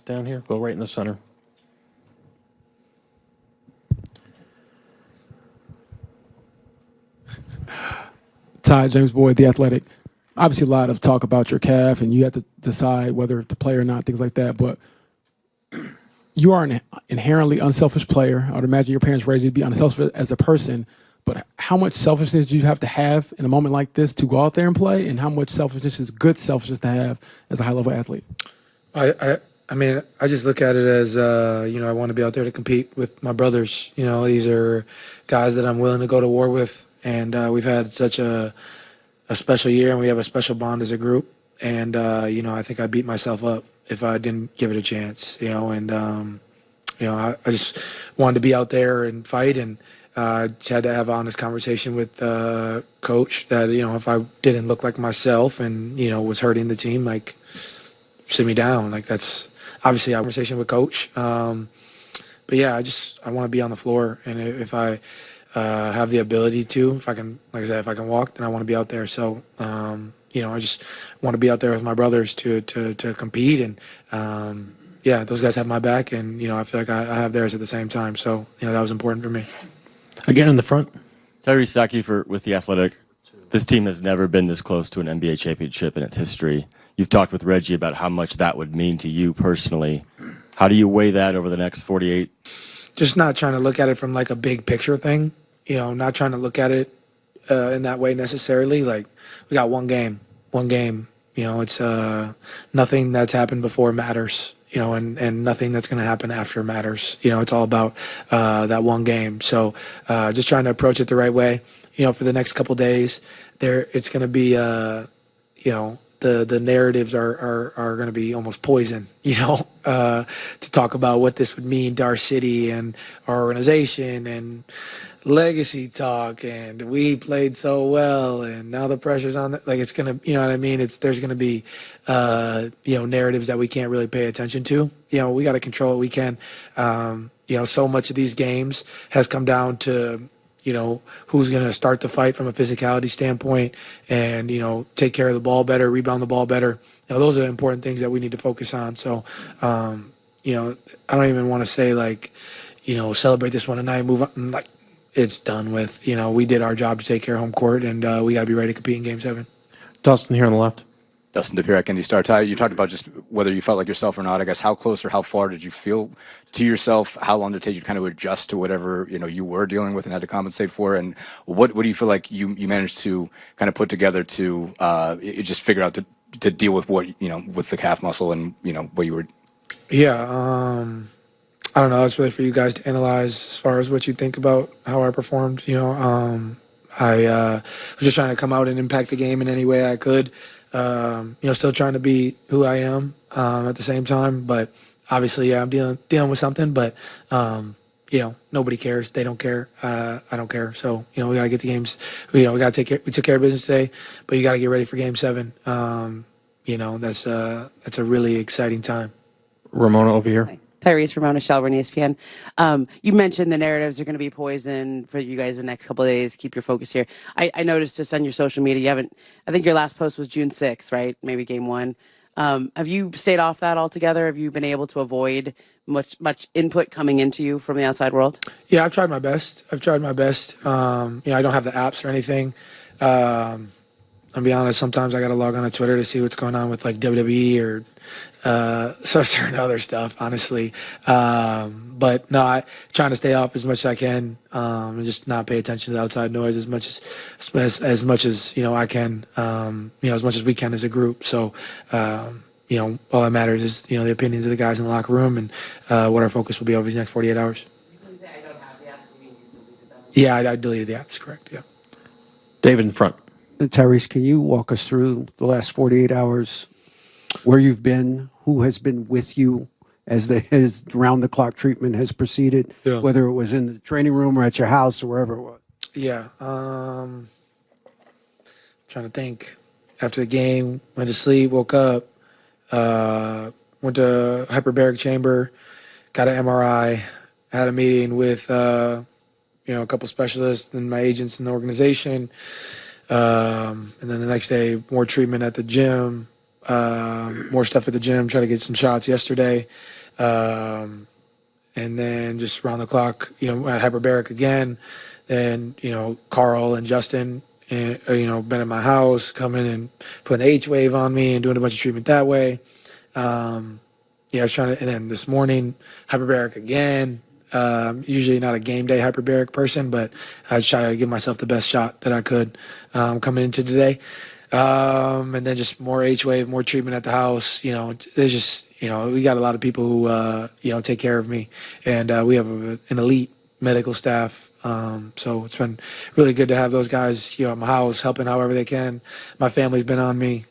down here. Go right in the center. Ty, James Boyd, The Athletic. Obviously, a lot of talk about your calf, and you have to decide whether to play or not, things like that. But you are an inherently unselfish player. I would imagine your parents raised you to be unselfish as a person. But how much selfishness do you have to have in a moment like this to go out there and play, and how much selfishness is good selfishness to have as a high-level athlete? I mean, I just look at it as, I want to be out there to compete with my brothers. These are guys that I'm willing to go to war with. And we've had such a special year, and we have a special bond as a group. And, I think I beat myself up if I didn't give it a chance, And, I just wanted to be out there and fight. And I just had to have an honest conversation with Coach that, if I didn't look like myself and, was hurting the team, like, sit me down. Like, that's obviously a conversation with Coach. But, yeah, I want to be on the floor. And if I have the ability to, if I can, like I said, if I can walk, then I want to be out there. So, I just want to be out there with my brothers to compete. And, those guys have my back, and, I feel like I have theirs at the same time. So, that was important for me. Again in the front. Tyrese Haliburton with The Athletic. This team has never been this close to an NBA championship in its history. You've talked with Reggie about how much that would mean to you personally. How do you weigh that over the next 48? Just not trying to look at it from like a big picture thing, not trying to look at it in that way necessarily. Like, we got one game, it's nothing that's happened before matters, and nothing that's going to happen after matters. It's all about that one game. So just trying to approach it the right way, for the next couple days there, it's going to be, the narratives are going to be almost poison, to talk about what this would mean to our city and our organization and legacy talk, and we played so well, and now the pressure's on. Like, it's going to, you know what I mean? There's going to be, narratives that we can't really pay attention to. We got to control what we can. So much of these games has come down to, who's going to start the fight from a physicality standpoint and, take care of the ball better, rebound the ball better. Those are important things that we need to focus on. So, I don't even want to say, like, celebrate this one tonight, move on. Like, it's done with. We did our job to take care of home court, and we got to be ready to compete in Game 7. Dustin here on the left. Dustin DePierre, Indy Star. Ty, you talked about just whether you felt like yourself or not. I guess how close or how far did you feel to yourself? How long did it take you to kind of adjust to whatever you were dealing with and had to compensate for? And what do you feel like you managed to kind of put together to just figure out to deal with what with the calf muscle and what you were? Yeah, I don't know. It's really for you guys to analyze as far as what you think about how I performed. I was just trying to come out and impact the game in any way I could. Still trying to be who I am at the same time. But obviously, yeah, I'm dealing with something. But nobody cares. They don't care. I don't care. So we gotta get the games. We gotta take care. We took care of business today, but you gotta get ready for Game 7. That's a really exciting time. Ramona over here. Tyrese, Ramona Shelburne, ESPN. You mentioned the narratives are going to be poison for you guys the next couple of days. Keep your focus here. I noticed just on your social media, I think your last post was June 6th, right? Maybe Game 1. Have you stayed off that altogether? Have you been able to avoid much input coming into you from the outside world? Yeah, I've tried my best. I don't have the apps or anything. I'll be honest, sometimes I got to log on to Twitter to see what's going on with like WWE or certain other stuff, honestly. But no, I'm trying to stay off as much as I can and just not pay attention to the outside noise as much as much as I can, as much as we can as a group. So, all that matters is the opinions of the guys in the locker room and what our focus will be over these next 48 hours. Yeah, I deleted the apps, correct, yeah. David in front. Tyrese, can you walk us through the last 48 hours, where you've been, who has been with you as round-the-clock treatment has proceeded, whether it was in the training room or at your house or wherever it was? Yeah. Trying to think. After the game, went to sleep, woke up, went to hyperbaric chamber, got an MRI, had a meeting with a couple specialists and my agents in the organization. And then the next day, more treatment at the gym, more stuff at the gym, try to get some shots yesterday. And then just round the clock, at hyperbaric again. Then, Carl and Justin, been at my house, coming and putting the H-wave on me and doing a bunch of treatment that way. I was trying to, and then this morning, hyperbaric again. Usually not a game day hyperbaric person, but I was trying to give myself the best shot that I could coming into today. And then just more H-wave, more treatment at the house. There's just, we got a lot of people who, take care of me. And we have an elite medical staff. So it's been really good to have those guys, at my house helping however they can. My family's been on me.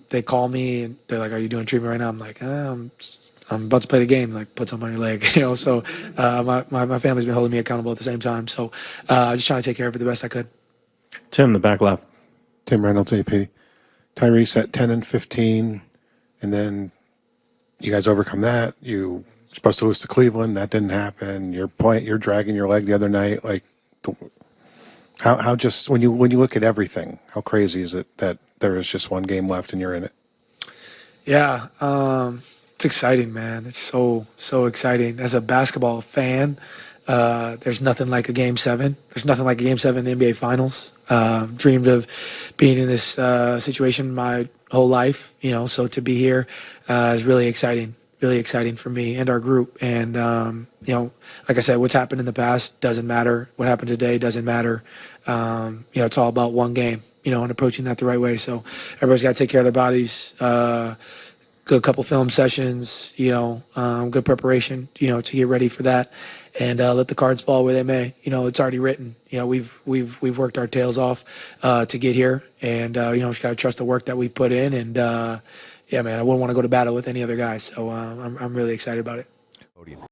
They call me and they're like, "Are you doing treatment right now?" I'm like, I'm about to play the game. Like, put something on your leg, So my family's been holding me accountable at the same time. So just trying to take care of it the best I could. Tim, the back left. Tim Reynolds, AP. Tyrese at 10 and 15, and then you guys overcome that. You were supposed to lose to Cleveland. That didn't happen. You're dragging your leg the other night. Like, how just when you look at everything, how crazy is it that there is just one game left and you're in it? Yeah, it's exciting, man. It's so exciting. As a basketball fan, there's nothing like a Game 7. There's nothing like a Game 7 in the NBA Finals. Dreamed of being in this situation my whole life, so to be here is really exciting for me and our group. And, like I said, what's happened in the past doesn't matter. What happened today doesn't matter. It's all about one game, and approaching that the right way. So everybody's got to take care of their bodies. Good couple film sessions, good preparation, to get ready for that, and let the cards fall where they may. It's already written. We've worked our tails off to get here, and just got to trust the work that we've put in. And yeah, man, I wouldn't want to go to battle with any other guys. So I'm really excited about it.